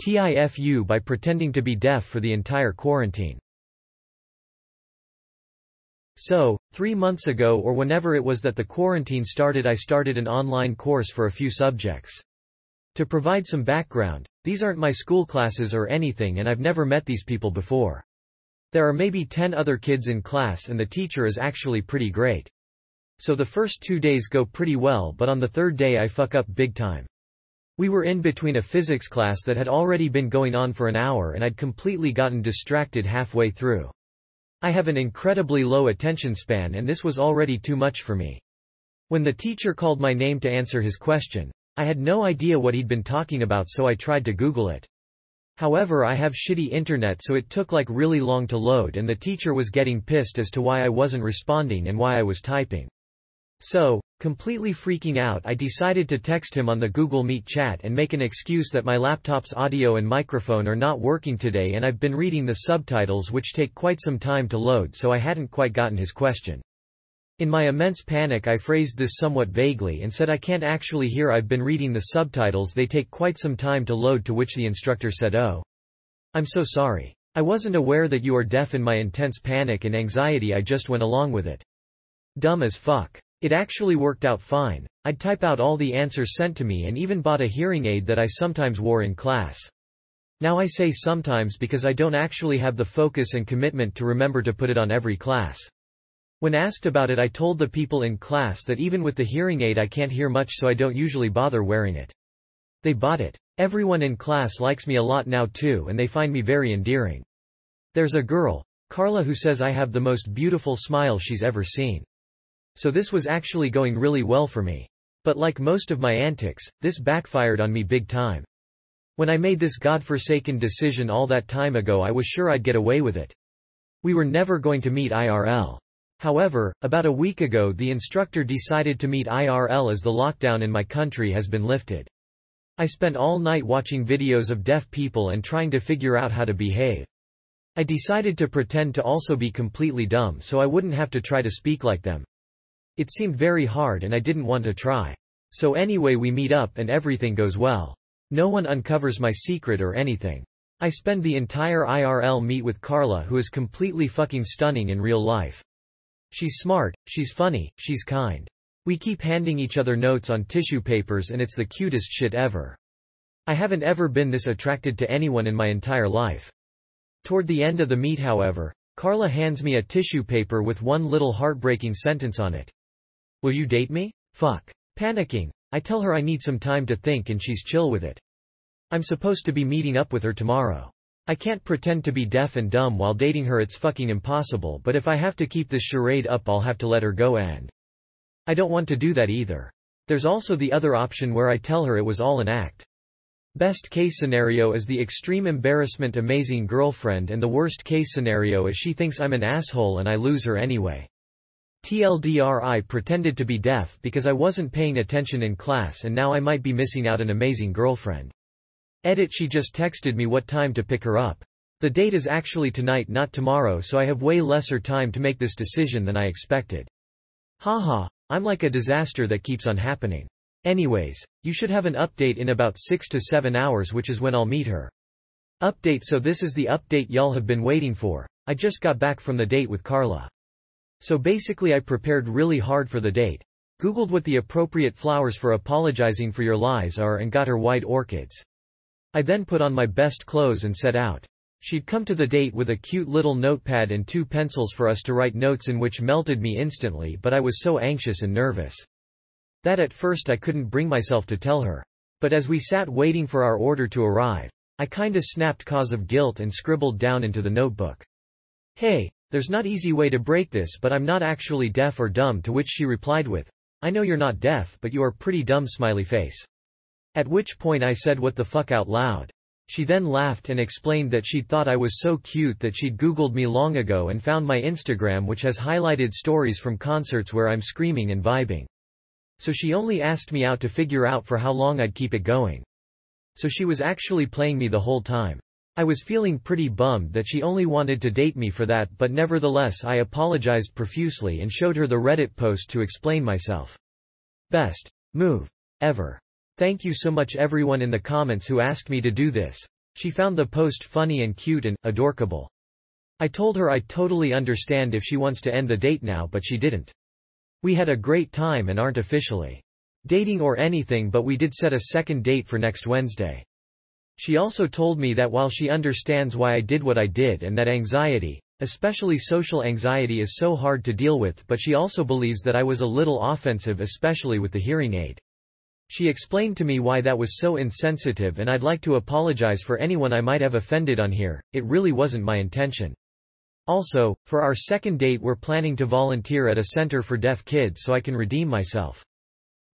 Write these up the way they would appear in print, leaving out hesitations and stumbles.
TIFU by pretending to be deaf for the entire quarantine. So, 3 months ago or whenever it was that the quarantine started, I started an online course for a few subjects. To provide some background, these aren't my school classes or anything and I've never met these people before. There are maybe 10 other kids in class and the teacher is actually pretty great. So the first 2 days go pretty well, but on the third day I fuck up big time. We were in between a physics class that had already been going on for an hour and I'd completely gotten distracted halfway through. I have an incredibly low attention span and this was already too much for me. When the teacher called my name to answer his question, I had no idea what he'd been talking about, so I tried to Google it. However, I have shitty internet, so it took like really long to load and the teacher was getting pissed as to why I wasn't responding and why I was typing. So, completely freaking out, I decided to text him on the Google Meet chat and make an excuse that my laptop's audio and microphone are not working today and I've been reading the subtitles which take quite some time to load, so I hadn't quite gotten his question. In my immense panic, I phrased this somewhat vaguely and said I can't actually hear, I've been reading the subtitles, they take quite some time to load, to which the instructor said, "Oh. I'm so sorry. I wasn't aware that you are deaf." In my intense panic and anxiety I just went along with it. Dumb as fuck. It actually worked out fine. I'd type out all the answers sent to me and even bought a hearing aid that I sometimes wore in class. Now I say sometimes because I don't actually have the focus and commitment to remember to put it on every class. When asked about it, I told the people in class that even with the hearing aid I can't hear much, so I don't usually bother wearing it. They bought it. Everyone in class likes me a lot now too and they find me very endearing. There's a girl, Carla, who says I have the most beautiful smile she's ever seen. So this was actually going really well for me. But like most of my antics, this backfired on me big time. When I made this godforsaken decision all that time ago, I was sure I'd get away with it. We were never going to meet IRL. However, about a week ago the instructor decided to meet IRL as the lockdown in my country has been lifted. I spent all night watching videos of deaf people and trying to figure out how to behave. I decided to pretend to also be completely dumb so I wouldn't have to try to speak like them. It seemed very hard and I didn't want to try. So anyway, we meet up and everything goes well. No one uncovers my secret or anything. I spend the entire IRL meet with Carla, who is completely fucking stunning in real life. She's smart, she's funny, she's kind. We keep handing each other notes on tissue papers and it's the cutest shit ever. I haven't ever been this attracted to anyone in my entire life. Toward the end of the meet, however, Carla hands me a tissue paper with one little heartbreaking sentence on it. "Will you date me?" Fuck. Panicking, I tell her I need some time to think and she's chill with it. I'm supposed to be meeting up with her tomorrow. I can't pretend to be deaf and dumb while dating her, it's fucking impossible, but if I have to keep this charade up I'll have to let her go, and I don't want to do that either. There's also the other option where I tell her it was all an act. Best case scenario is the extreme embarrassment amazing girlfriend, and the worst case scenario is she thinks I'm an asshole and I lose her anyway. TLDR, I pretended to be deaf because I wasn't paying attention in class and now I might be missing out an amazing girlfriend. Edit, she just texted me what time to pick her up. The date is actually tonight, not tomorrow, so I have way lesser time to make this decision than I expected. Haha, I'm like a disaster that keeps on happening. Anyways, you should have an update in about 6 to 7 hours, which is when I'll meet her. Update. So this is the update y'all have been waiting for. I just got back from the date with Carla. So basically I prepared really hard for the date, googled what the appropriate flowers for apologizing for your lies are and got her white orchids. I then put on my best clothes and set out. She'd come to the date with a cute little notepad and 2 pencils for us to write notes in, which melted me instantly, but I was so anxious and nervous that at first I couldn't bring myself to tell her. But as we sat waiting for our order to arrive, I kinda snapped cause of guilt and scribbled down into the notebook, "Hey, there's not easy way to break this, but I'm not actually deaf or dumb," to which she replied with, "I know you're not deaf, but you are pretty dumb, smiley face." At which point I said what the fuck out loud. She then laughed and explained that she'd thought I was so cute that she'd googled me long ago and found my Instagram, which has highlighted stories from concerts where I'm screaming and vibing. So she only asked me out to figure out for how long I'd keep it going. So she was actually playing me the whole time. I was feeling pretty bummed that she only wanted to date me for that, but nevertheless I apologized profusely and showed her the Reddit post to explain myself. Best move ever. Thank you so much everyone in the comments who asked me to do this. She found the post funny and cute and adorkable. I told her I totally understand if she wants to end the date now, but she didn't. We had a great time and aren't officially dating or anything, but we did set a second date for next Wednesday. She also told me that while she understands why I did what I did and that anxiety, especially social anxiety, is so hard to deal with, but she also believes that I was a little offensive, especially with the hearing aid. She explained to me why that was so insensitive, and I'd like to apologize for anyone I might have offended on here. It really wasn't my intention. Also, for our second date we're planning to volunteer at a center for deaf kids so I can redeem myself.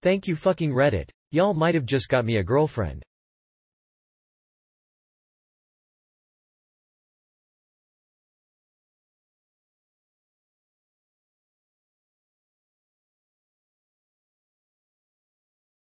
Thank you fucking Reddit. Y'all might have just got me a girlfriend.